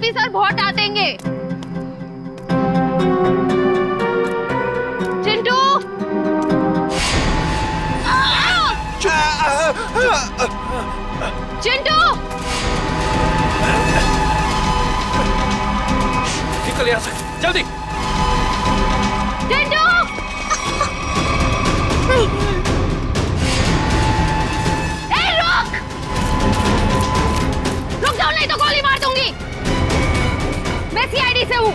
ACP sir बहुत डांटेंगे। चिंटू, चिंटू, निकल यहाँ से जल्दी। चिंटू, रुक जाओ नहीं तो गोली मार दूंगी। मैं सीआईडी से हूँ।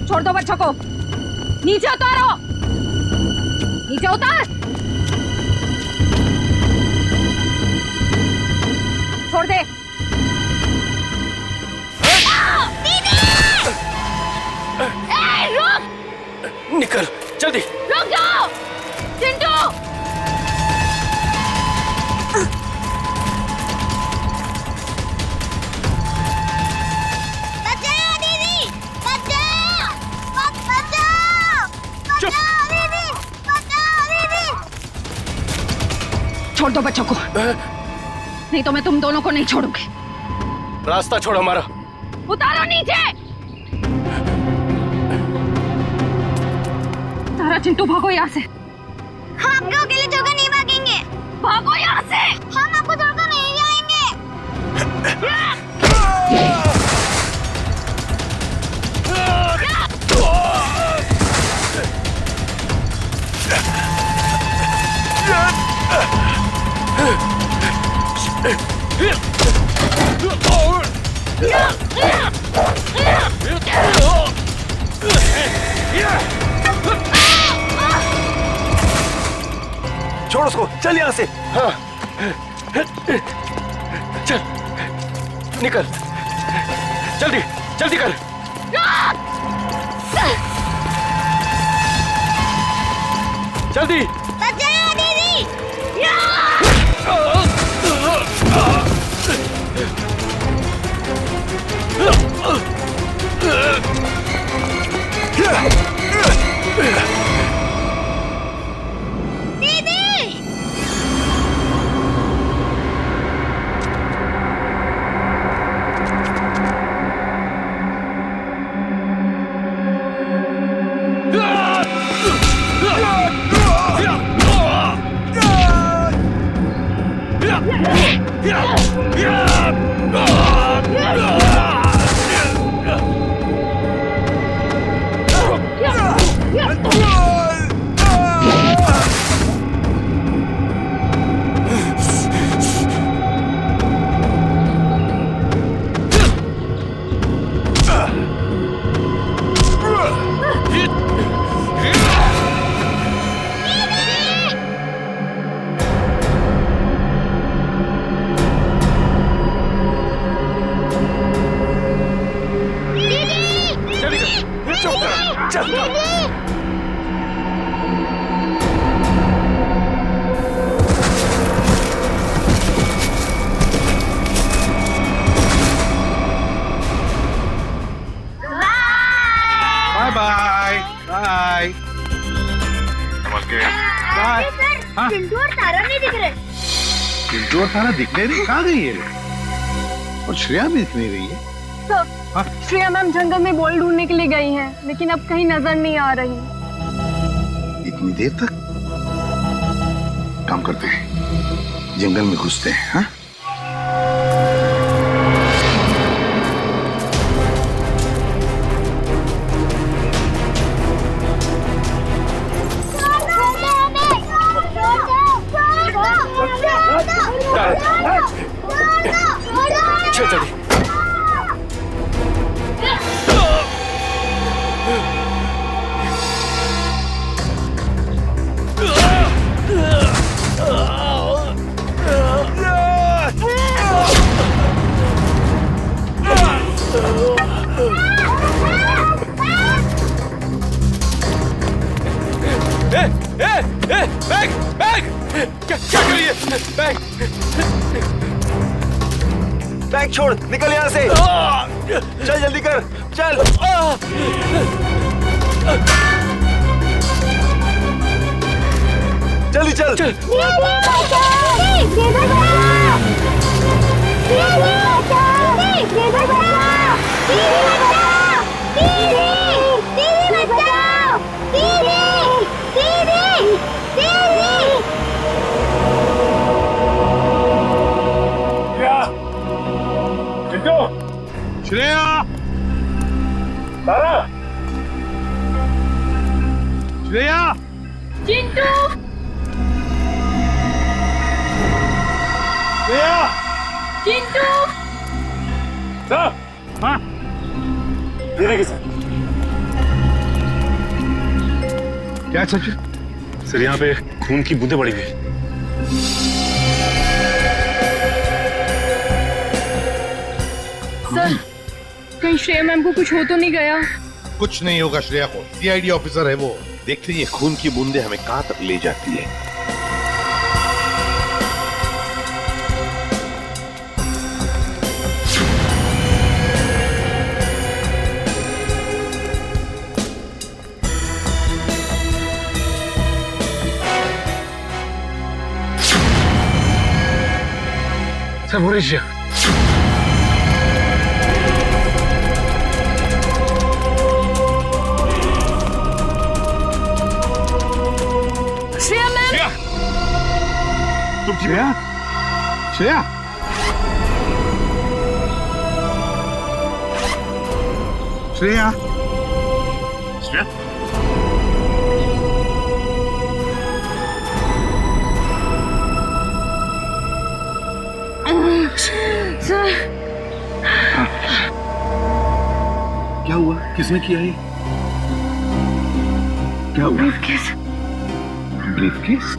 छोड़ दो बच्चों को। नीचे उतारो, नीचे उतार। छोड़ दे। रुक, निकल जल्दी। रुक जाओ चिंटू। बचाओ दीदी, बचाओ, बचाओ, बचाओ दीदी, बचाओ दीदी। छोड़ दो बच्चों को, नहीं तो मैं तुम दोनों को नहीं छोड़ूंगी। रास्ता छोड़ हमारा। उतारो नीचे। तारा, चिंटू भागो यहाँ से। हम आपको अकेले छोड़कर नहीं भागेंगे। भागो यहाँ से। हम आपको छोड़कर नहीं जाएंगे। छोड़ उसको, चल यहाँ से। हाँ, चल निकल जल्दी, जल्दी कर। जल्दी। बचाओ दीदी। चिंटू और तारा नहीं दिख रहे। चिंटू और तारा दिख नहीं रही, कहाँ गई है? और श्रेया भी दिख नहीं रही है। सर, श्रेया मैम जंगल में बॉल ढूंढने के लिए गई हैं, लेकिन अब कहीं नजर नहीं आ रही। इतनी देर तक? काम करते हैं, जंगल में घुसते हैं। हाँ? चल जल्दी। बैग बैग क्या करिए? बैग बैग छोड़, निकल यहाँ से। चल जल्दी कर, चल। जल्दी चल, चल। श्रेया, तारा, श्रेया, चिंटू, श्रेया, चिंटू, सर, हाँ, धीरे की सर। क्या सचिन? सर यहाँ पे खून की बूंदें पड़ी हुई। सर, कहीं श्रेया मैम को कुछ हो तो नहीं गया? कुछ नहीं होगा श्रेया को, सीआईडी ऑफिसर है वो। देखते ये खून की बूंदें हमें कहां तक ले जाती है। सर वो रही श्रेया मैम, तुम श्रेया, श्रेया, श्रेया, श्रेया, सर क्या हुआ? किसने किया ये? क्या हुआ? ब्रीफकेस। ब्रीफकेस?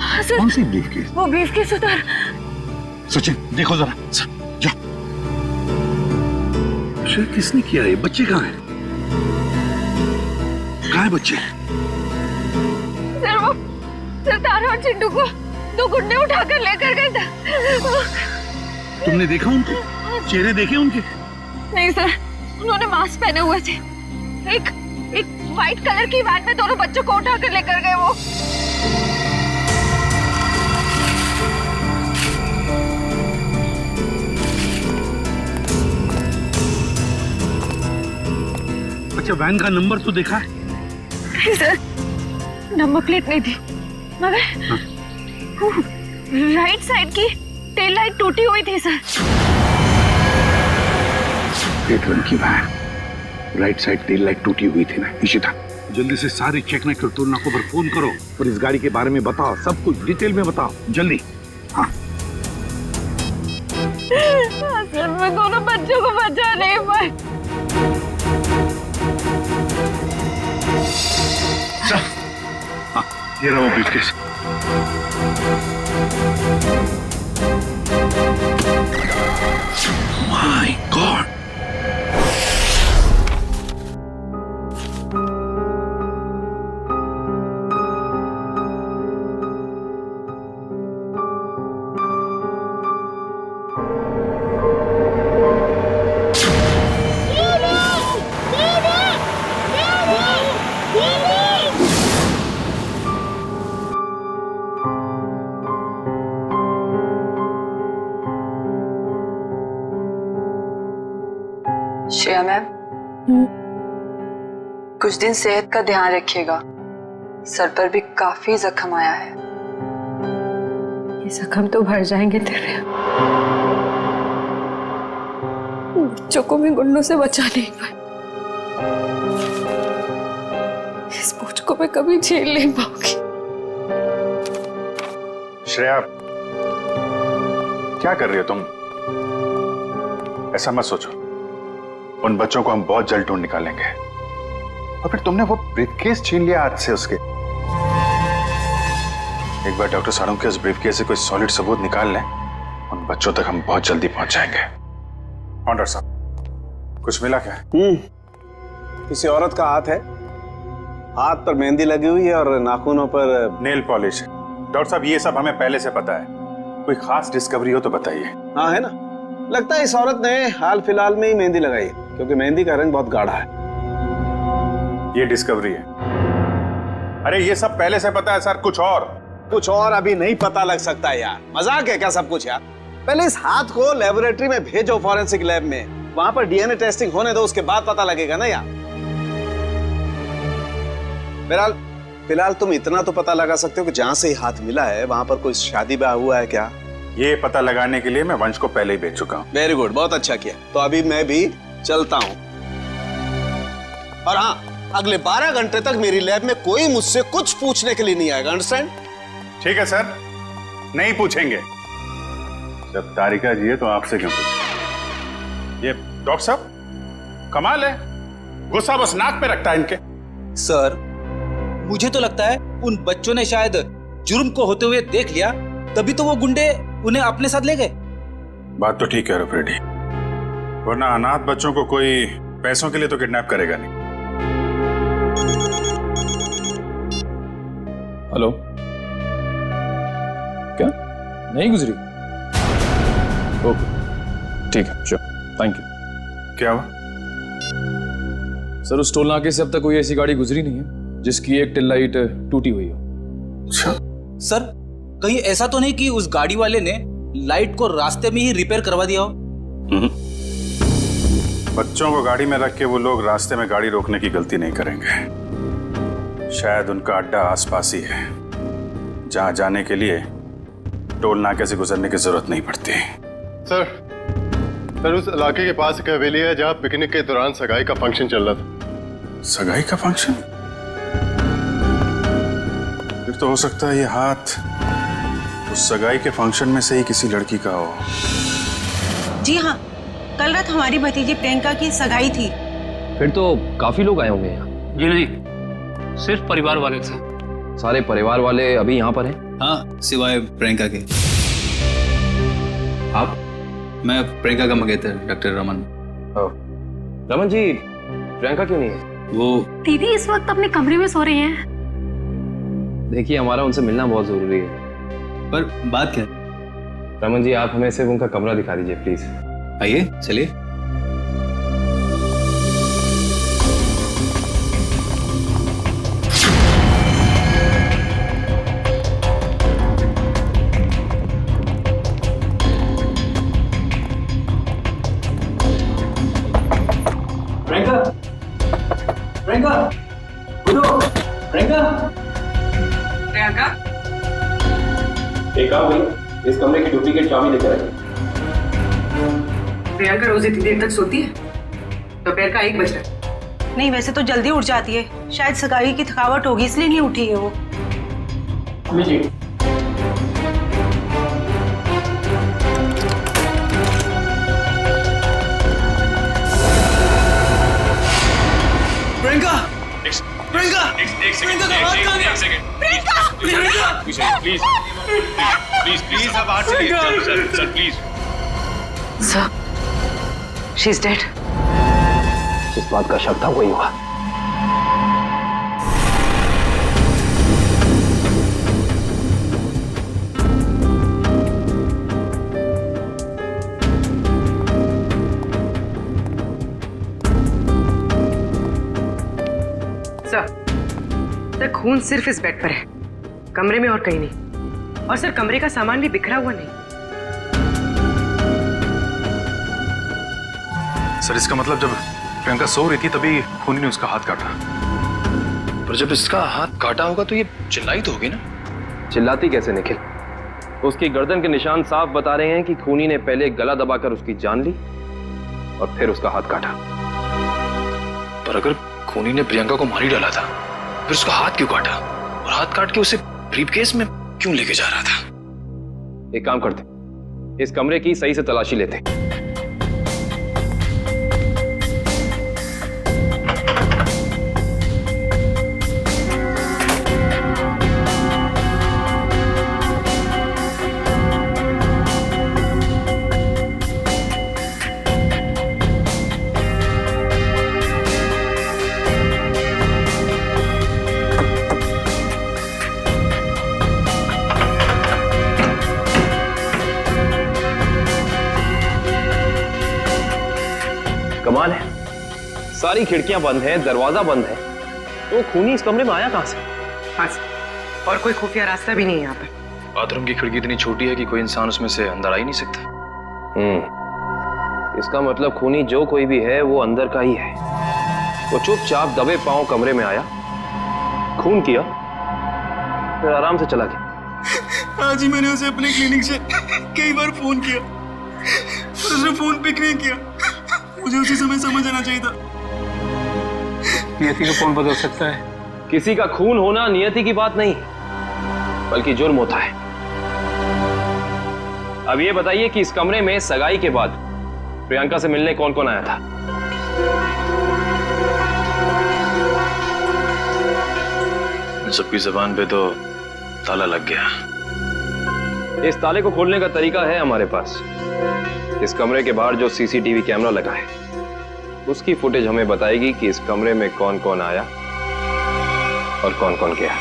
हाँ सर, कौन सी ब्रीफकेस? वो ब्रीफकेस उधर। सचिन देखो जरा, जाओ। श्रेया किसने किया ये? बच्चे कहाँ हैं? कहाँ है बच्चे? सर वो सर तारा और चिंटू को दो गुंडे उठाकर लेकर गए थे। तुमने देखा उनको? चेहरे देखे उनके? नहीं सर, उन्होंने मास्क पहने हुए थे। एक व्हाइट कलर की वैन में दोनों बच्चों को उठाकर लेकर गए वो। अच्छा वैन का नंबर तो देखा है? नहीं सर, नंबर प्लेट नहीं थी, मगर राइट साइड की टेल लाइट टूटी हुई थी सर। रेड रंग की van, right side tail light टूटी हुई थी ना। इशिता जल्दी से सारी चेक नाइट कंट्रोल नाकों पर फोन करो और इस गाड़ी के बारे में बताओ, सब कुछ डिटेल में बताओ जल्दी। हाँ सर मैं दोनों बच्चों को बचा नहीं पाई। हाँ ये रहा वो briefcase. My God, Shreya ma'am, कुछ दिन सेहत का ध्यान रखिएगा। सर पर भी काफी जख्म आया है। ये जख्म तो भर जाएंगे तेरे। बच्चों को भी गुंडों से बचा नहीं पाए। इस बोझ को मैं कभी झेल नहीं पाऊंगी। श्रेया, क्या कर रही हो तुम? ऐसा मत सोचो, उन बच्चों को हम बहुत जल्द ढूंढ निकालेंगे। और फिर तुमने वो ब्रीफकेस छीन लिया हाथ से उसके। एक बार डॉक्टर साड़ू के उस ब्रीफकेस से कोई सॉलिड सबूत निकाल लें, उन बच्चों तक हम बहुत जल्दी पहुंच जाएंगे। डॉक्टर साहब, कुछ मिला क्या? किसी औरत का हाथ है, हाथ पर मेहंदी लगी हुई है और नाखूनों पर नेल पॉलिश है। डॉक्टर साहब ये सब हमें पहले से पता है, कोई खास डिस्कवरी हो तो बताइए। हाँ है ना, लगता है इस औरत ने हाल फिलहाल में ही मेहंदी लगाई है, क्योंकि मेहंदी का रंग बहुत गाढ़ा है। ये डिस्कवरी है? अरे ये सब पहले से पता है सर, कुछ और। कुछ और अभी नहीं पता लग सकता यार, मजाक है क्या सब कुछ यार। पहले इस हाथ को लेबोरेटरी में भेजो फॉरेंसिक लैब में, वहां पर डीएनए टेस्टिंग होने दो, उसके बाद पता लगेगा ना यार। फिलहाल तुम इतना तो पता लगा सकते हो कि जहां से हाथ मिला है वहां पर कोई शादी ब्याह हुआ है क्या? ये पता लगाने के लिए मैं वंश को पहले ही भेज चुका हूँ। वेरी गुड, बहुत अच्छा किया। तो अभी मैं भी चलता हूं। और हाँ, अगले 12 घंटे तक मेरी लैब में कोई मुझसे कुछ पूछने के लिए नहीं आएगा, अंडरस्टैंड? ठीक है सर, नहीं पूछेंगे। जब तारिका जी है तो आपसे क्यों पूछें? ये डॉक्टर साहब कमाल है, गुस्सा बस नाक पे रखता है इनके। सर, मुझे तो लगता है उन बच्चों ने शायद जुर्म को होते हुए देख लिया, तभी तो वो गुंडे उन्हें अपने साथ ले गए। बात तो ठीक है रेड्डी, वरना अनाथ बच्चों को कोई पैसों के लिए तो किडनैप करेगा नहीं। हेलो, क्या नहीं गुजरी? ओके, ठीक है, श्योर, थैंक यू। क्या हुआ? सर, उस टोल नाके से अब तक कोई ऐसी गाड़ी गुजरी नहीं है जिसकी एक टेल लाइट टूटी हुई हो। अच्छा सर, कहीं ऐसा तो नहीं कि उस गाड़ी वाले ने लाइट को रास्ते में ही रिपेयर करवा दिया हो? बच्चों को गाड़ी में रख के वो लोग रास्ते में गाड़ी रोकने की गलती नहीं करेंगे। शायद उनका अड्डा आसपास ही है, जहां जाने के लिए टोल नाके से गुजरने की जरूरत नहीं पड़ती। सर, उस इलाके के पास एक हवेली है जहां पिकनिक के दौरान सगाई का फंक्शन चल रहा था। सगाई का फंक्शन? फिर तो हो सकता है ये हाथ उस सगाई के फंक्शन में से ही किसी लड़की का हो। जी हाँ, कल रात हमारी भतीजी प्रियंका की सगाई थी। फिर तो काफी लोग आए होंगे यहाँ। जी नहीं, सिर्फ परिवार वाले थे। सारे परिवार वाले अभी यहाँ पर हैं? हाँ, सिवाय प्रियंका के। आप? मैं प्रियंका का मंगेतर डॉक्टर रमन। रमन जी, प्रियंका क्यों नहीं है? वो दीदी इस वक्त अपने कमरे में सो रही हैं। देखिए, हमारा उनसे मिलना बहुत जरूरी है। पर बात क्या? रमन जी, आप हमें सिर्फ उनका कमरा दिखा दीजिए प्लीज। आइए, चलिए। प्रियंका, प्रियंका, उठो, प्रियंका। प्रियंका, एक काम करिए, इस कमरे की डुप्लीकेट चाबी लेकर आइए। प्रियंका रोज इतनी देर तक सोती है? दोपहर का 1 बज रहा। नहीं, वैसे तो जल्दी उठ जाती है, शायद सगाई की थकावट होगी इसलिए नहीं उठी है वो। लीजिए। प्रियंका, प्रियंका, प्रियंका का हाथ कहाँ गया? प्रियंका, प्लीज प्लीज आप बाहर चलिए, sir please. Sir, she is dead. जिस बात का शक था वही हुआ। सर, खून सिर्फ इस बेड पर है, कमरे में और कहीं नहीं। और सर, कमरे का सामान भी बिखरा हुआ नहीं। सर, इसका मतलब जब प्रियंका सो रही थी तभी खूनी ने उसका हाथ काटा। पर जब इसका हाथ काटा होगा तो ये चिल्लाई तो होगी ना? चिल्लाती कैसे निखिल? उसकी गर्दन के निशान साफ बता रहे हैं कि खूनी ने पहले गला दबाकर उसकी जान ली और फिर उसका हाथ काटा। पर अगर खूनी ने प्रियंका को मार ही डाला था, फिर उसका हाथ क्यों काटा? और हाथ काट के उसे ब्रीफकेस में क्यों लेके जा रहा था? एक काम करते, इस कमरे की सही से तलाशी लेते। कमाल है, सारी खिड़कियां बंद हैं, दरवाजा बंद है, तो खूनी इस कमरे में आया कहां से? हाँ, और कोई खुफिया रास्ता भी नहीं है यहाँ पर। बाथरूम की खिड़की इतनी छोटी है कि कोई इंसान उसमें से अंदर आ ही नहीं सकता। इसका मतलब खूनी जो कोई भी है वो अंदर का ही है। वो चुपचाप दबे पांव कमरे में आया, खून किया, फिर आराम से चला गया। आज ही मैंने उसे अपने क्लिनिक से कई बार फोन किया और उसने फोन पिक नहीं किया। मुझे उसी समय समझ आना चाहिए था। नियति को कौन बदल सकता है? किसी का खून होना नियति की बात नहीं, बल्कि जुर्म होता है। अब ये बताइए कि इस कमरे में सगाई के बाद प्रियंका से मिलने कौन कौन आया था? सबकी जुबान पे तो ताला लग गया। इस ताले को खोलने का तरीका है हमारे पास। इस कमरे के बाहर जो सीसीटीवी कैमरा लगा है उसकी फुटेज हमें बताएगी कि इस कमरे में कौन कौन आया और कौन कौन गया।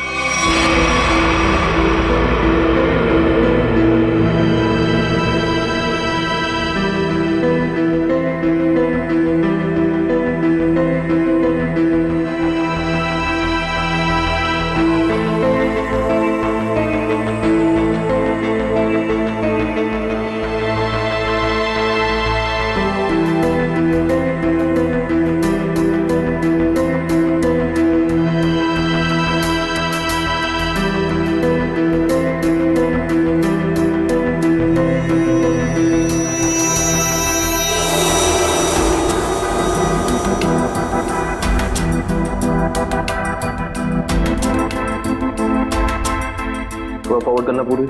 थोड़ा फॉरवर्ड करना पूरी।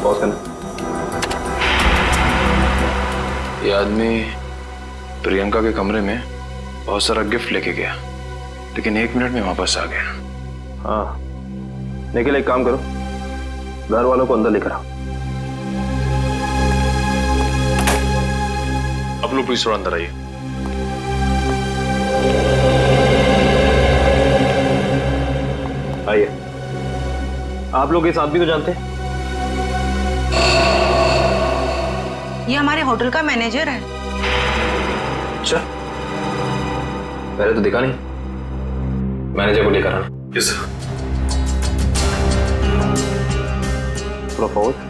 पॉज करना। ये आदमी प्रियंका के कमरे में बहुत सारा गिफ्ट लेके गया, लेकिन 1 मिनट में वापस आ गया। हाँ, निखिल एक काम करो, घर वालों को अंदर लेकर आओ। अब लोग प्लीज थोड़ा अंदर आइए। आइए। आप लोग इस आदमी को जानते हैं? ये हमारे होटल का मैनेजर है। अच्छा, पहले तो दिखा नहीं। मैनेजर को लेकर आना। Yes sir. थोड़ा फॉरवर्ड।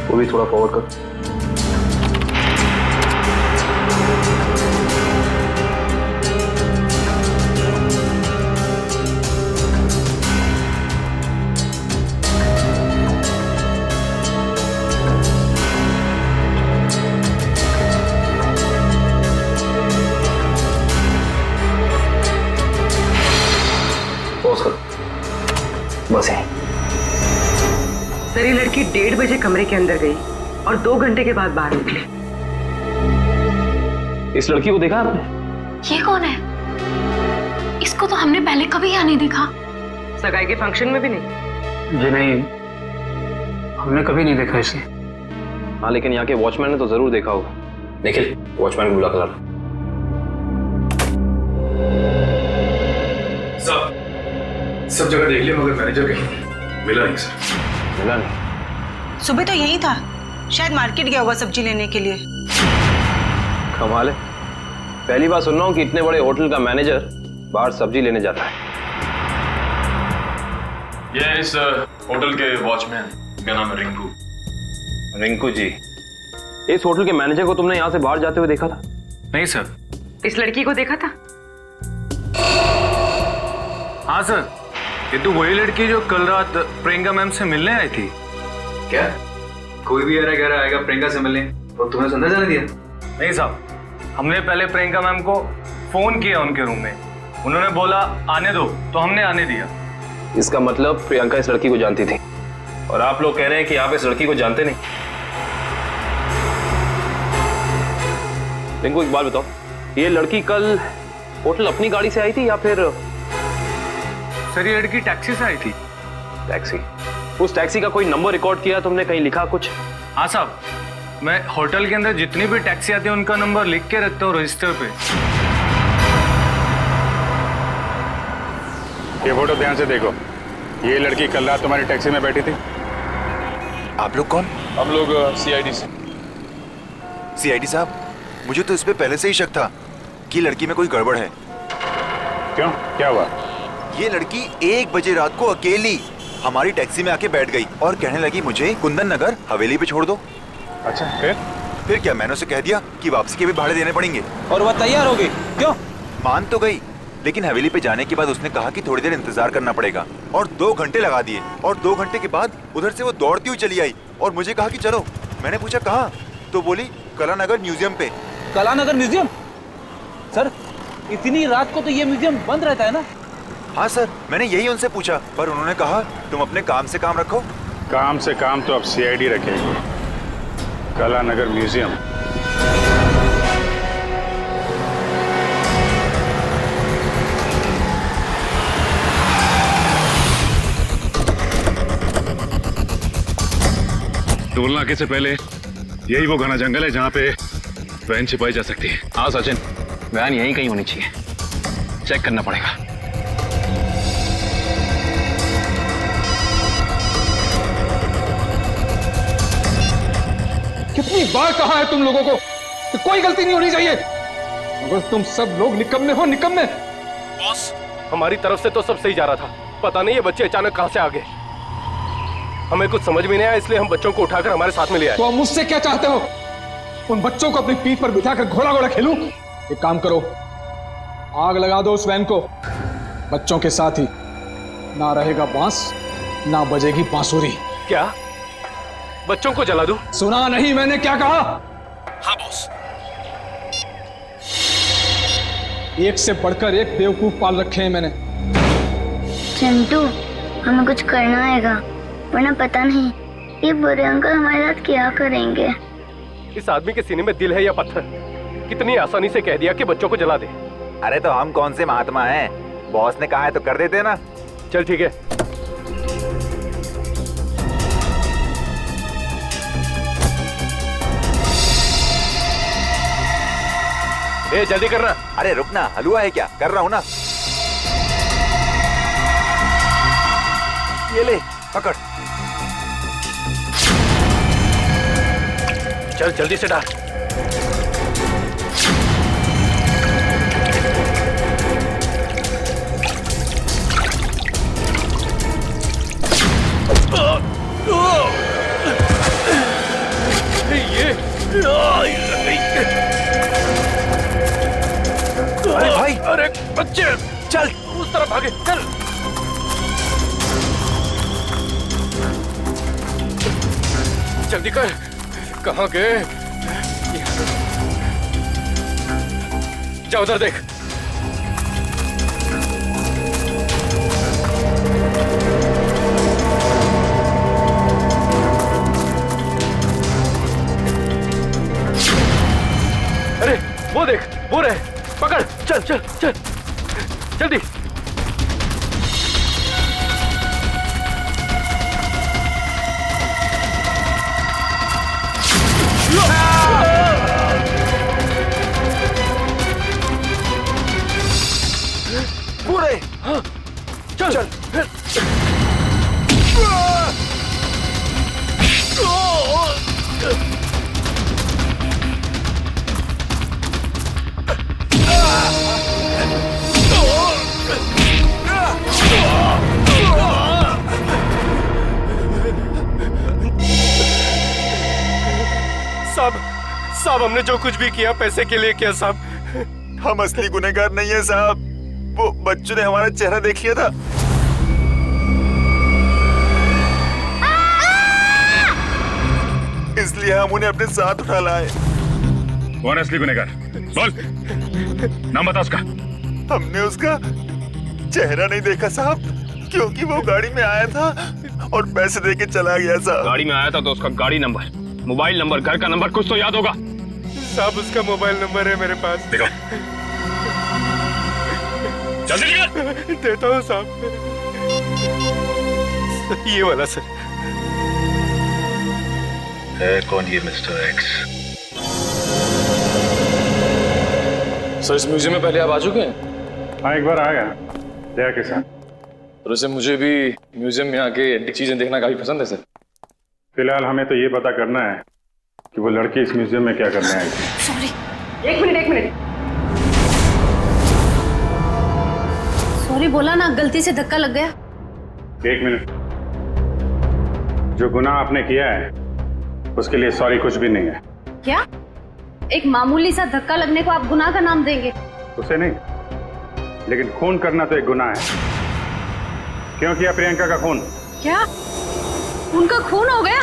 वो भी थोड़ा फॉरवर्ड कर। पॉज कर। बस है। सर ये लड़की 1:30 बजे कमरे के अंदर गई और 2 घंटे के बाद बाहर निकली। इस लड़की को देखा आपने? ये कौन है? इसको तो हमने पहले कभी यहाँ नहीं देखा। सगाई के फंक्शन में भी नहीं। जी नहीं, हमने कभी नहीं देखा इसे। हाँ, लेकिन यहाँ के वॉचमैन ने तो जरूर देखा होगा। निखिल, वॉचमैन को बुला कर ला। सब जगह देख लिया मगर मैनेजर कहीं मिला नहीं सर। मिला नहीं? सुबह तो यही था, शायद मार्केट गया होगा सब्जी लेने के लिए। कमाल है, पहली बार सुन रहा हूँ कि इतने बड़े होटल का मैनेजर बाहर सब्जी लेने जाता है। ये इस होटल के वॉचमैन का नाम है रिंकू। रिंकू जी, इस होटल के मैनेजर को तुमने यहाँ से बाहर जाते हुए देखा था? नहीं सर। इस लड़की को देखा था? हाँ सर, ये तो वही लड़की जो कल रात प्रियंका मैम से मिलने आई थी। क्या कोई भी यार घर आएगा प्रियंका से मिलने तो तुमने अंदर जाने दिया? नहीं साहब, हमने पहले प्रियंका मैम को फोन किया उनके रूम में, उन्होंने बोला आने दो, तो हमने आने दिया। इसका मतलब प्रियंका इस लड़की को जानती थी और आप लोग कह रहे हैं कि आप इस लड़की को जानते नहीं। रिंकू एक बात बताओ, ये लड़की कल होटल अपनी गाड़ी से आई थी या फिर? सर ये लड़की टैक्सी से आई थी। टैक्सी? उस टैक्सी का कोई नंबर रिकॉर्ड किया तुमने, कहीं लिखा कुछ? हाँ साहब, मैं होटल के अंदर जितनी भी टैक्सी आती है उनका नंबर लिख के रखता हूँ रजिस्टर पे। ये फोटो ध्यान से देखो। ये लड़की कल रात तुम्हारी टैक्सी में बैठी थी। आप लोग कौन? हम लोग सीआईडी से। सीआईडी साहब, मुझे तो इस पे पहले से ही शक था कि लड़की में कोई गड़बड़ है। क्यों, क्या हुआ? ये लड़की 1 बजे रात को अकेली हमारी टैक्सी में आके बैठ गई और कहने लगी मुझे कुंदन नगर हवेली पे छोड़ दो। अच्छा, फिर क्या, मैंने उसे कह दिया कि वापसी के भी भाड़े देने पड़ेंगे। और वह तैयार हो गई? क्यों? मान तो गई, लेकिन हवेली पे जाने के बाद उसने कहा कि थोड़ी देर इंतजार करना पड़ेगा और 2 घंटे लगा दिए। और 2 घंटे के बाद उधर से वो दौड़ती हुई चली आई और मुझे कहा कि चलो। मैंने पूछा कहाँ, तो बोली कलानगर म्यूजियम पे। कलानगर म्यूजियम? सर, इतनी रात को तो ये म्यूजियम बंद रहता है ना? हाँ सर, मैंने यही उनसे पूछा, पर उन्होंने कहा तुम अपने काम से काम रखो। काम से काम तो अब सीआईडी रखेगी। कलानगर म्यूजियम। टोल नाके से पहले यही वो घना जंगल है जहाँ पे वैन छिपाई जा सकती है। हाँ सचिन, वैन यहीं कहीं होनी चाहिए, चेक करना पड़ेगा। कितनी बार कहा है तुम लोगों को कि कोई गलती नहीं होनी चाहिए, मगर तुम सब लोग निकम्मे हो, निकम्मे। बॉस, हमारी तरफ से तो सब सही जा रहा था, पता नहीं ये बच्चे अचानक कहां से आ गए। हमें कुछ समझ में नहीं आया, इसलिए हम बच्चों को उठाकर हमारे साथ में ले आए। तो मुझसे क्या चाहते हो? उन बच्चों को अपनी पीठ पर बिठाकर घोड़ा घोड़ा खेलूं? एक काम करो, आग लगा दो उस वैन को, बच्चों के साथ ही। ना रहेगा बांस, ना बजेगी बांसुरी। क्या बच्चों को जला दूं? सुना नहीं मैंने क्या कहा? हाँ बॉस। एक से बढ़कर एक बेवकूफ पाल रखे हैं मैंने। चिंटू, हमें कुछ करना आएगा, वरना पता नहीं ये बुरे अंकल हमारे साथ क्या करेंगे। इस आदमी के सीने में दिल है या पत्थर? कितनी आसानी से कह दिया कि बच्चों को जला दे। अरे तो हम कौन से महात्मा हैं, बॉस ने कहा है तो कर देते ना। चल ठीक है। ए, जल्दी करना। अरे रुकना, हलवा है क्या? कर रहा हूँ ना। ये ले, पकड़। चल जल्दी से डाल। अरे भाई, अरे बच्चे, चल उस तरफ भागे, चल। जल्दी कर, कहाँ गए? जा उधर देख। अरे वो देख, वो रहे, पकड़। चल चल चल जल्दी। पूरे। हाँ, चल चल। साहब, हमने जो कुछ भी किया पैसे के लिए किया साहब। हम असली गुनहगार नहीं है साहब, वो बच्चों ने हमारा चेहरा देख लिया था। इसलिए हम उन्हें अपने साथ उठा लाए। कौन है असली गुनहगार? बोल, नाम बता उसका। हमने उसका चेहरा नहीं देखा साहब, क्योंकि वो गाड़ी में आया था और पैसे देके चला गया साहब। गाड़ी में आया था तो उसका गाड़ी नंबर, मोबाइल नंबर, घर का नंबर कुछ तो याद होगा। साहब उसका मोबाइल नंबर है मेरे पास। देखो, जल्दी निकल। देता हूँ साहब, ये वाला सर। है कौन ये मिस्टर एक्स? सर इस म्यूजियम में पहले आप आ चुके हैं? हाँ, एक बार आया जया के साथ। तो वैसे मुझे भी म्यूजियम में आके एंटीक चीजें देखना काफी पसंद है सर। फिलहाल हमें तो ये पता करना है कि वो लड़की इस म्यूजियम में क्या करने आई थी। सॉरी। एक मिनट। सॉरी बोला ना, गलती से धक्का लग गया। एक मिनट। जो गुनाह आपने किया है उसके लिए सॉरी कुछ भी नहीं है। क्या? एक मामूली सा धक्का लगने को आप गुनाह का नाम देंगे? उसे नहीं, लेकिन खून करना तो एक गुनाह है। क्यों किया प्रियंका का खून? क्या उनका खून हो गया?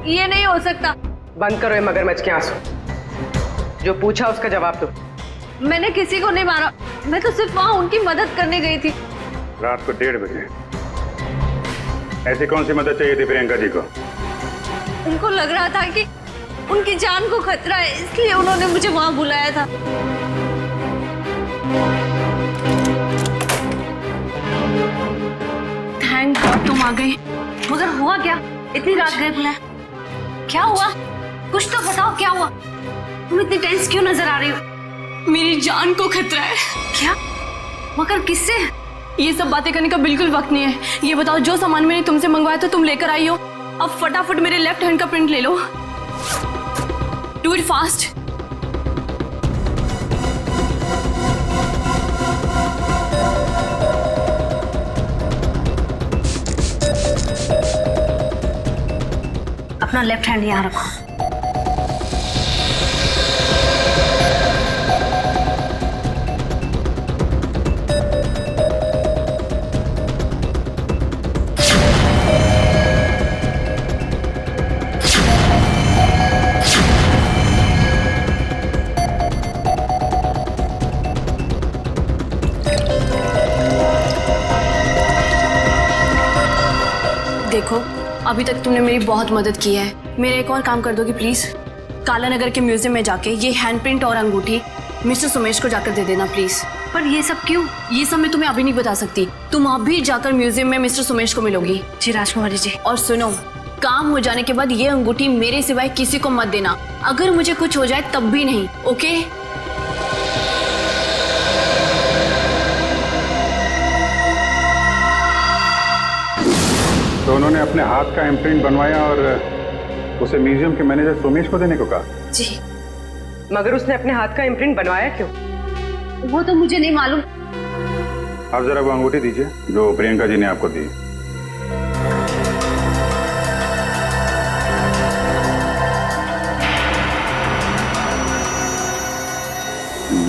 ये नहीं हो सकता। बंद करो ये मगरमच्छ के आंसू। जो पूछा उसका जवाब दो। मैंने किसी को नहीं मारा, मैं तो सिर्फ वहां उनकी मदद करने गई थी। रात को 1:30 बजे ऐसी कौन सी मदद चाहिए थी प्रियंका जी को? उनको लग रहा था कि उनकी जान को खतरा है, इसलिए उन्होंने मुझे वहां बुलाया था। थैंक गॉड तुम आ गई। मगर हुआ क्या? इतनी रात गए बुलाया, क्या हुआ? कुछ तो बताओ, क्या हुआ? तुम इतनी टेंस क्यों नजर आ रही हो? मेरी जान को खतरा है। क्या? मगर किससे? ये सब बातें करने का बिल्कुल वक्त नहीं है। ये बताओ, जो सामान मैंने तुमसे मंगवाया था तुम लेकर आई हो, अब फटाफट मेरे लेफ्ट हैंड का प्रिंट ले लो। Do it fast. अपना लेफ्ट हैंड यहाँ रखो। देखो, अभी तक तुमने मेरी बहुत मदद की है। मेरा एक और काम कर दोगी प्लीज? काला नगर के म्यूजियम में जाके ये हैंडप्रिंट और अंगूठी मिस्टर सुमेश को जाकर दे देना प्लीज। पर ये सब क्यों? ये सब मैं तुम्हें अभी नहीं बता सकती। तुम अभी जाकर म्यूजियम में मिस्टर सुमेश को मिलोगी। जी राजकुमारी जी। और सुनो, काम हो जाने के बाद ये अंगूठी मेरे सिवाय किसी को मत देना। अगर मुझे कुछ हो जाए तब भी नहीं, ओके? तो उन्होंने अपने हाथ का इम्प्रिंट बनवाया और उसे म्यूजियम के मैनेजर सोमेश को देने को कहा? जी। मगर उसने अपने हाथ का इम्प्रिंट बनवाया क्यों? वो तो मुझे नहीं मालूम। आप जरा वो अंगूठी दीजिए जो प्रियंका जी ने आपको दी।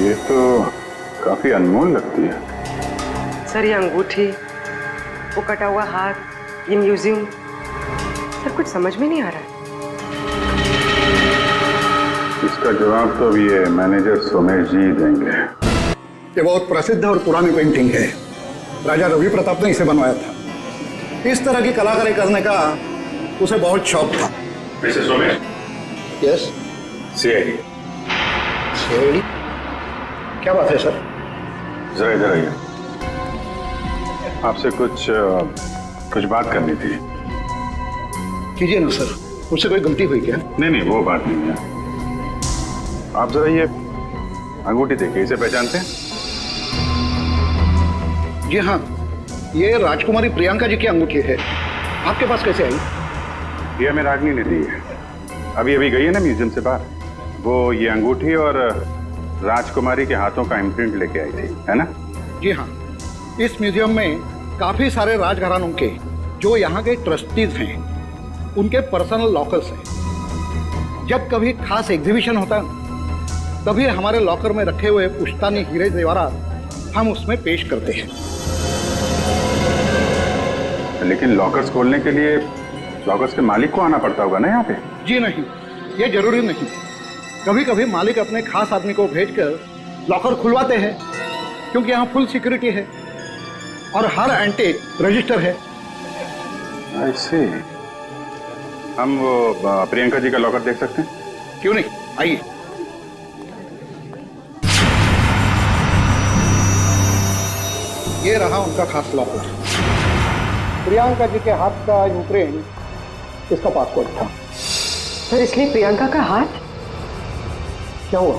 ये तो काफी अनमोल लगती है। सर ये अंगूठी, वो कटा हुआ हाथ, ये म्यूजियम, सर कुछ समझ में नहीं आ रहा है। इसका जवाब तो अभी ये मैनेजर सोमेश जी देंगे। ये बहुत प्रसिद्ध और पुरानी पेंटिंग है। राजा रवि प्रताप ने इसे बनवाया था। इस तरह की कलाकारी करने का उसे बहुत शौक था। Mister Somesh. Yes. CID. CID? क्या बात है सर? जरा इधर आइए, आपसे कुछ बात करनी थी। कीजिए ना सर, मुझसे कोई गलती हुई क्या? नहीं, वो बात नहीं है। आप जरा ये अंगूठी देखिए, इसे पहचानते हैं? जी हाँ, ये राजकुमारी प्रियंका जी की अंगूठी है। आपके पास कैसे आई? ये हमें रागनी ने दी है। अभी गई है ना म्यूजियम से बाहर, वो ये अंगूठी और राजकुमारी के हाथों का इम्प्रिंट लेके आई थी, है ना? जी हाँ, इस म्यूजियम में काफी सारे राजघरानों के जो यहाँ के ट्रस्टीज हैं उनके पर्सनल लॉकर्स हैं। जब कभी खास एग्जीबिशन होता है तभी हमारे लॉकर में रखे हुए पुश्तानी हीरे जेवरात हम उसमें पेश करते हैं। लेकिन लॉकर्स खोलने के लिए लॉकर्स के मालिक को आना पड़ता होगा ना यहाँ पे? जी नहीं, ये जरूरी नहीं। कभी कभी मालिक अपने खास आदमी को भेजकर लॉकर खुलवाते हैं, क्योंकि यहाँ फुल सिक्योरिटी है और हर एंटीक रजिस्टर है। I see। हम वो प्रियंका जी का लॉकर देख सकते हैं? क्यों नहीं, आइए। ये रहा उनका खास लॉकर। प्रियंका जी के हाथ का इम्प्रिंट इसका पासपोर्ट था। सर इसलिए प्रियंका का हाथ? क्या हुआ?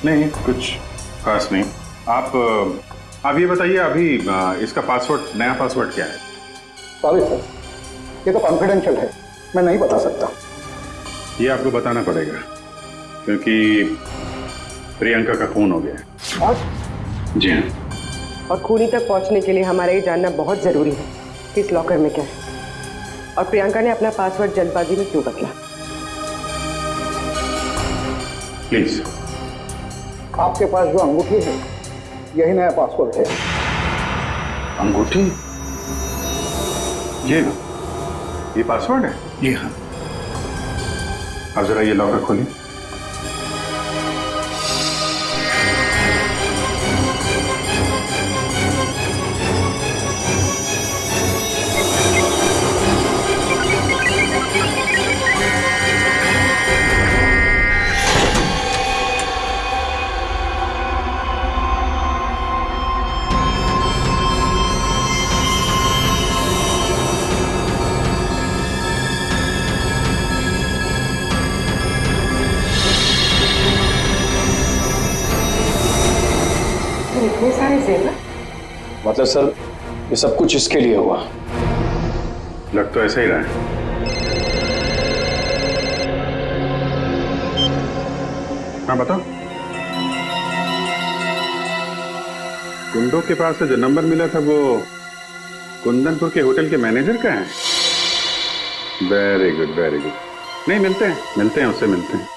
नहीं कुछ खास नहीं। आप ये बताइए, अभी इसका पासवर्ड, नया पासवर्ड क्या है? सॉरी सर, ये तो कॉन्फिडेंशियल है, मैं नहीं बता सकता। ये आपको बताना पड़ेगा क्योंकि प्रियंका का खून हो गया है। और? जी हाँ। और खूनी तक पहुंचने के लिए हमारा ये जानना बहुत जरूरी है कि इस लॉकर में क्या है और प्रियंका ने अपना पासवर्ड जल्दबाजी में क्यों बदला। प्लीज। आपके पास जो अंगूठी है यही नया पासपोर्ट है। अंगूठी? ये पासवर्ड है? जी हाँ। अब जरा ये लॉकर खोलिए। इतने सारे जेवर? मतलब सर ये सब कुछ इसके लिए हुआ? लग तो ऐसा ही रहा है। हाँ बताओ। गुंडों के पास से जो नंबर मिला था वो कुंदनपुर के होटल के मैनेजर का है। Very good very good. नहीं, मिलते हैं उससे मिलते हैं।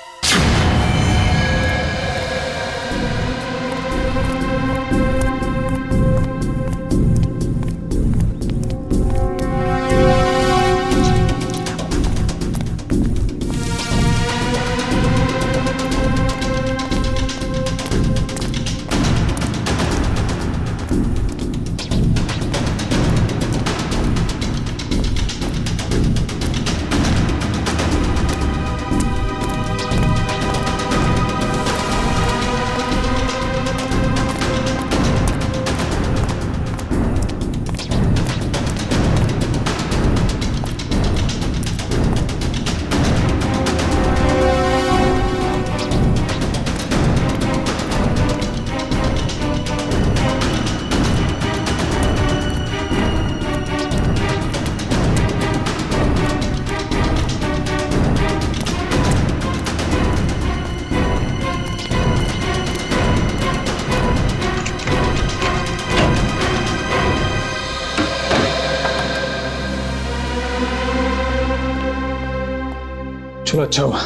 चलो अच्छा हुआ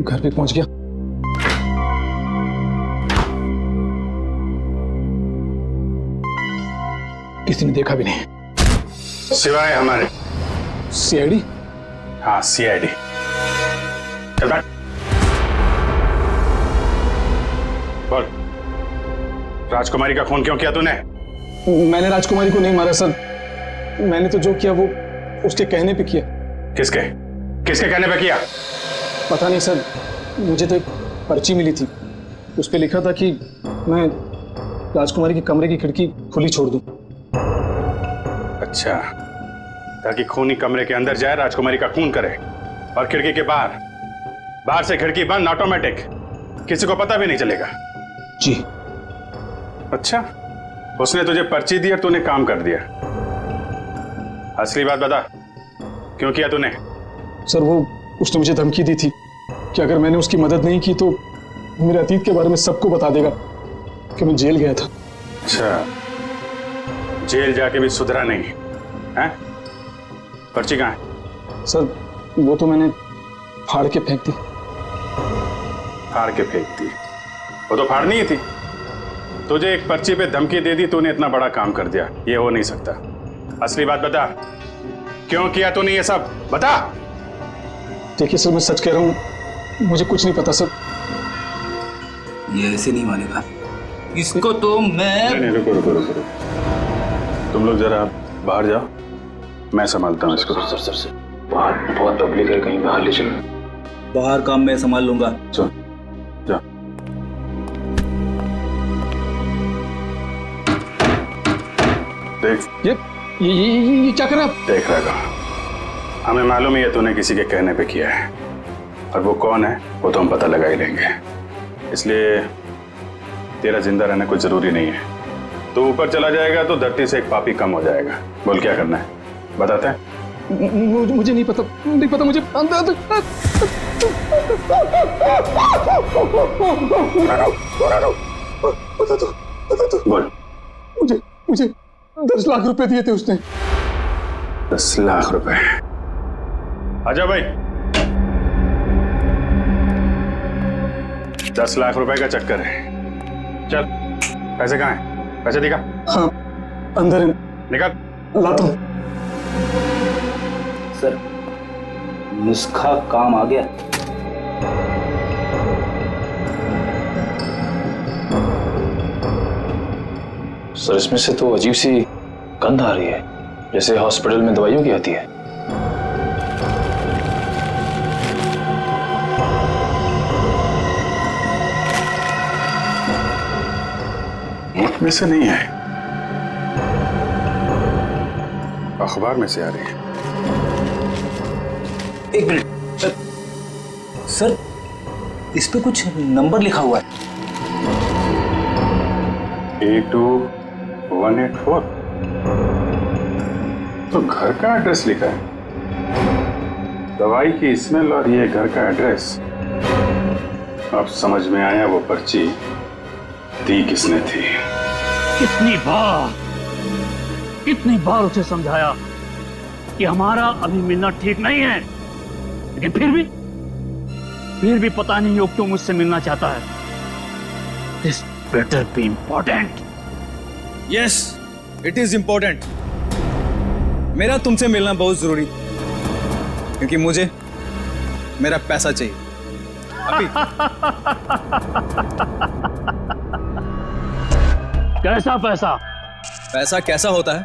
घर पे पहुंच गया। किसी ने देखा भी नहीं सिवाय हमारे। सीआईडी? हाँ सीआईडी। चल बैठ। बोल, राजकुमारी का खून क्यों किया तूने? मैंने राजकुमारी को नहीं मारा सर, मैंने तो जो किया वो उसके कहने पे किया। किसके कहने पे किया? पता नहीं सर, मुझे तो एक पर्ची मिली थी, उस पे लिखा था कि मैं राजकुमारी के कमरे की खिड़की खुली छोड़ दूं। अच्छा, ताकि खूनी कमरे के अंदर जाए, राजकुमारी का खून करे और खिड़की के बाहर से खिड़की बंद, ऑटोमेटिक, किसी को पता भी नहीं चलेगा। जी। अच्छा, उसने तुझे पर्ची दी और तूने काम कर दिया। असली बात बता, क्यों किया तूने? सर वो उसने मुझे धमकी दी थी कि अगर मैंने उसकी मदद नहीं की तो मेरे अतीत के बारे में सबको बता देगा कि मैं जेल गया था। अच्छा, जेल जाके भी सुधरा नहीं है? पर्ची कहाँ है? सर वो तो मैंने फाड़ के फेंक दी। फाड़ के फेंक दी? वो तो फाड़नी ही थी। तुझे एक पर्ची पे धमकी दे दी, तूने इतना बड़ा काम कर दिया, ये हो नहीं सकता। असली बात बता, क्यों किया तूने ये सब? बता। देखिए सर, मैं सच कह रहा हूँ, मुझे कुछ नहीं पता सर। ये ऐसे नहीं मानेगा इसको तो मैं। नहीं, रुको। तुम लोग जरा बाहर जाओ, मैं संभालता हूँ इसको। सर बाहर बहुत पब्लिक है, कहीं बाहर ले चलो। बाहर काम मैं संभाल लूंगा। चल जा। देख, ये क्या कर रहा है? देख रहा था, हमें मालूम ही है तूने किसी के कहने पे किया है, और वो कौन है वो तो हम पता लगा ही लेंगे। इसलिए तेरा जिंदा रहना कुछ जरूरी नहीं है। तो ऊपर चला जाएगा तो धरती से एक पापी कम हो जाएगा। बोल क्या करना है, बताते हैं? मुझे नहीं पता मुझे बता दो बोल। मुझे 10 लाख रुपए दिए थे उसने। 10 लाख रुपए? आजा भाई, 10 लाख रुपए का चक्कर है। चल, पैसे कहाँ हैं? पैसे दिखा। हाँ, अंदर है। निकाल। लाता हूं। सर, नुस्खा काम आ गया। सर, इसमें से तो अजीब सी गंध आ रही है, जैसे हॉस्पिटल में दवाइयों की आती है। मुख में से नहीं है, अखबार में से आ रही है। एक मिनट सर, सर इस पे कुछ नंबर लिखा हुआ है। 82184। तो घर का एड्रेस लिखा है, दवाई की स्मेल और ये घर का एड्रेस। अब समझ में आया वो पर्ची दी किसने थी। कितनी बार उसे समझाया कि हमारा अभी मिलना ठीक नहीं है, लेकिन फिर भी पता नहीं वो क्यों मुझसे मिलना चाहता है। This better be important. Yes, it is important. मेरा तुमसे मिलना बहुत जरूरी, क्योंकि मुझे मेरा पैसा चाहिए अभी। कैसा पैसा? पैसा कैसा होता है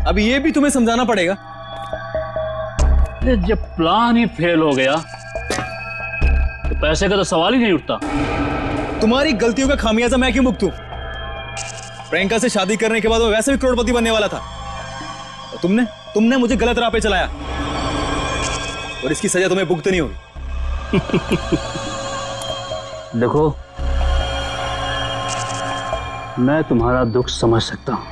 अभी ये भी तुम्हें समझाना पड़ेगा। जब प्लान ही फेल हो गया तो पैसे का तो सवाल ही नहीं उठता। तुम्हारी गलतियों का खामियाजा मैं क्यों भुगतूं? प्रियंका से शादी करने के बाद वो वैसे भी करोड़पति बनने वाला था, और तुमने मुझे गलत राह पे चलाया, और इसकी सजा तुम्हें भुगतनी होगी। देखो, मैं तुम्हारा दुख समझ सकता हूं,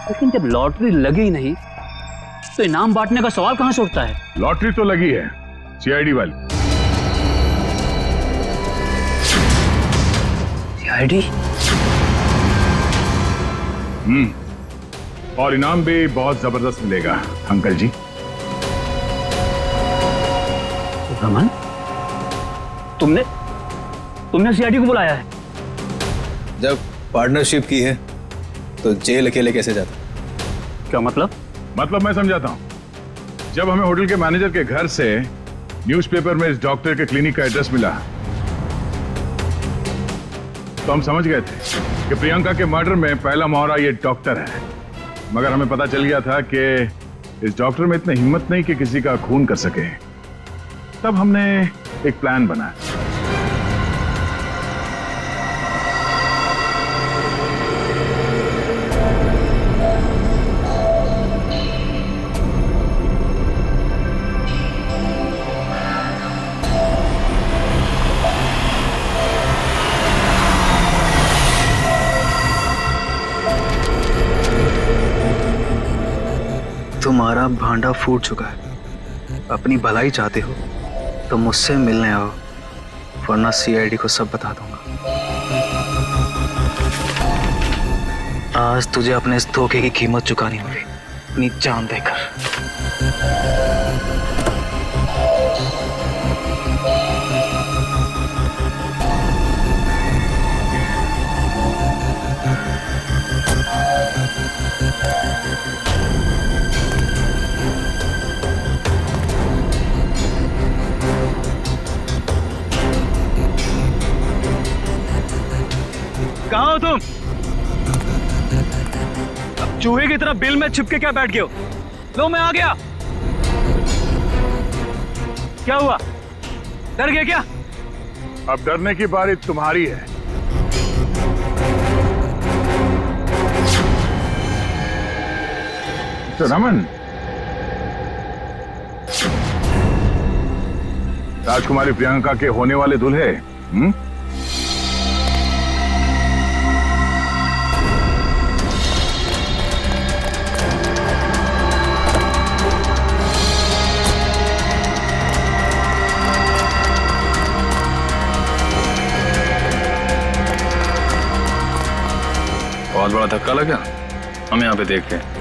लेकिन जब लॉटरी लगी नहीं तो इनाम बांटने का सवाल कहां से उठता है? लॉटरी तो लगी है, सीआईडी वाली। सीआईडी? और इनाम भी बहुत जबरदस्त मिलेगा अंकल जी। रमन, तुमने सीआईडी को बुलाया है? जब पार्टनरशिप की है तो जेल अकेले कैसे जाता? क्या मतलब? मतलब मैं समझाता हूं। जब हमें होटल के मैनेजर के घर से न्यूज़पेपर में इस डॉक्टर के क्लिनिक का एड्रेस मिला तो हम समझ गए थे कि प्रियंका के मर्डर में पहला मोहरा ये डॉक्टर है। मगर हमें पता चल गया था कि इस डॉक्टर में इतनी हिम्मत नहीं कि किसी का खून कर सके। तब हमने एक प्लान बनाया। तुम्हारा भांडा फूट चुका है। अपनी भलाई चाहते हो तो मुझसे मिलने आओ, वरना सीआईडी को सब बता दूंगा। आज तुझे अपने इस धोखे की कीमत चुकानी होगी, अपनी जान देकर। कहाँ हो तुम? अब चूहे की तरह बिल में छिपके क्या बैठ गए हो? लो, मैं आ गया। क्या हुआ? डर गए क्या? अब डरने की बारी तुम्हारी है। मिस्टर रमन, राजकुमारी प्रियंका के होने वाले दूल्हे। बहुत बड़ा धक्का लगा। हम यहाँ पे देखते हैं।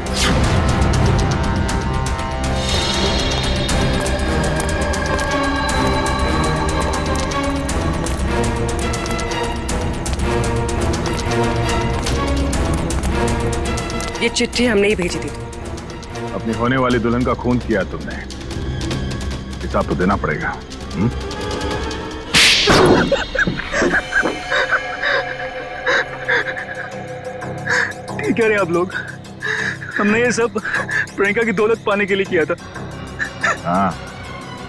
ये चिट्ठी हमने ही भेजी थी। अपनी होने वाली दुल्हन का खून किया तुमने, हिसाब तो देना पड़ेगा। ठीक कह रहे हैं आप लोग। हमने ये सब प्रियंका की दौलत पाने के लिए किया था। हाँ,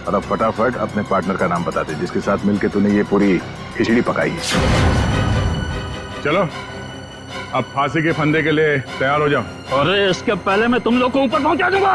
और अब फटाफट अपने पार्टनर का नाम बता दे जिसके साथ मिलके तूने ये पूरी खिचड़ी पकाई है। चलो अब फांसी के फंदे के लिए तैयार हो जाओ। अरे इसके पहले मैं तुम लोग को ऊपर पहुंचा दूंगा।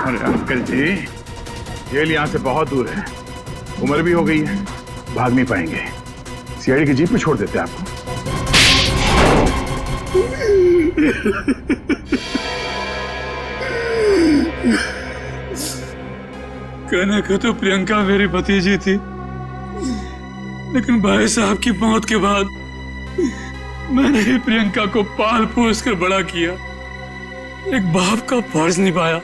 अरे अंकल जी, जेल यहाँ से बहुत दूर है, उम्र भी हो गई है, भाग नहीं पाएंगे। सीआईडी की जीप में छोड़ देते हैं आपको। कहने को तो प्रियंका मेरी भतीजी थी, लेकिन भाई साहब की मौत के बाद मैंने ही प्रियंका को पाल पोस कर बड़ा किया, एक बाप का फर्ज निभाया।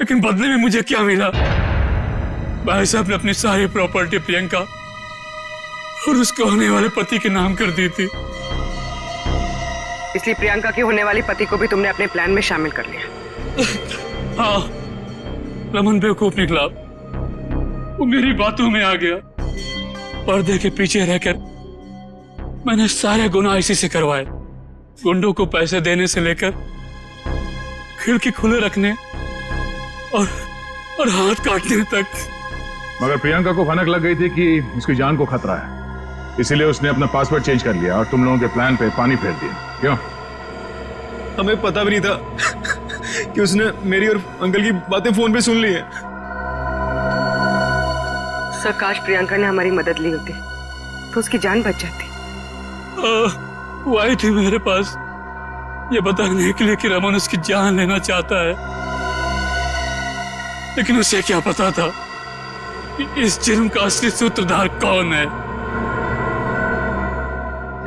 लेकिन बदले में मुझे क्या मिला? भाई साहब ने अपनी सारी प्रॉपर्टी प्रियंका और उसके होने वाले पति के नाम कर दी थी। इसलिए प्रियंका के होने वाली पति को भी तुमने अपने प्लान में शामिल कर लिया। हाँ, रमन बेवकूफ निकला, वो मेरी बातों में आ गया। पर्दे के पीछे रहकर मैंने सारे गुनाह इसी से करवाए, गुंडों को पैसे देने से लेकर खिड़की खुले रखने और हाथ काटने तक। मगर प्रियंका को भनक लग गई थी कि उसकी जान को खतरा है, इसीलिए उसने अपना पासवर्ड चेंज कर लिया और तुम लोगों के प्लान पे पानी फेर दिया। क्यों? हमें पता भी नहीं था कि उसने मेरी और अंकल की बातें फोन पे सुन ली है। सर, काश प्रियंका ने हमारी मदद ली होती तो उसकी जान बच जाती। वो आई थी मेरे पास ये बताने के लिए कि रमन उसकी जान लेना चाहता है, लेकिन उसे क्या पता था कि इस जुर्म का असली सूत्रधार कौन है।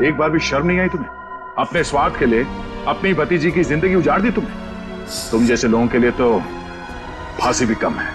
एक बार भी शर्म नहीं आई तुम्हें? अपने स्वार्थ के लिए अपनी भतीजी की जिंदगी उजाड़ दी तुमने। तुम जैसे लोगों के लिए तो फांसी भी कम है।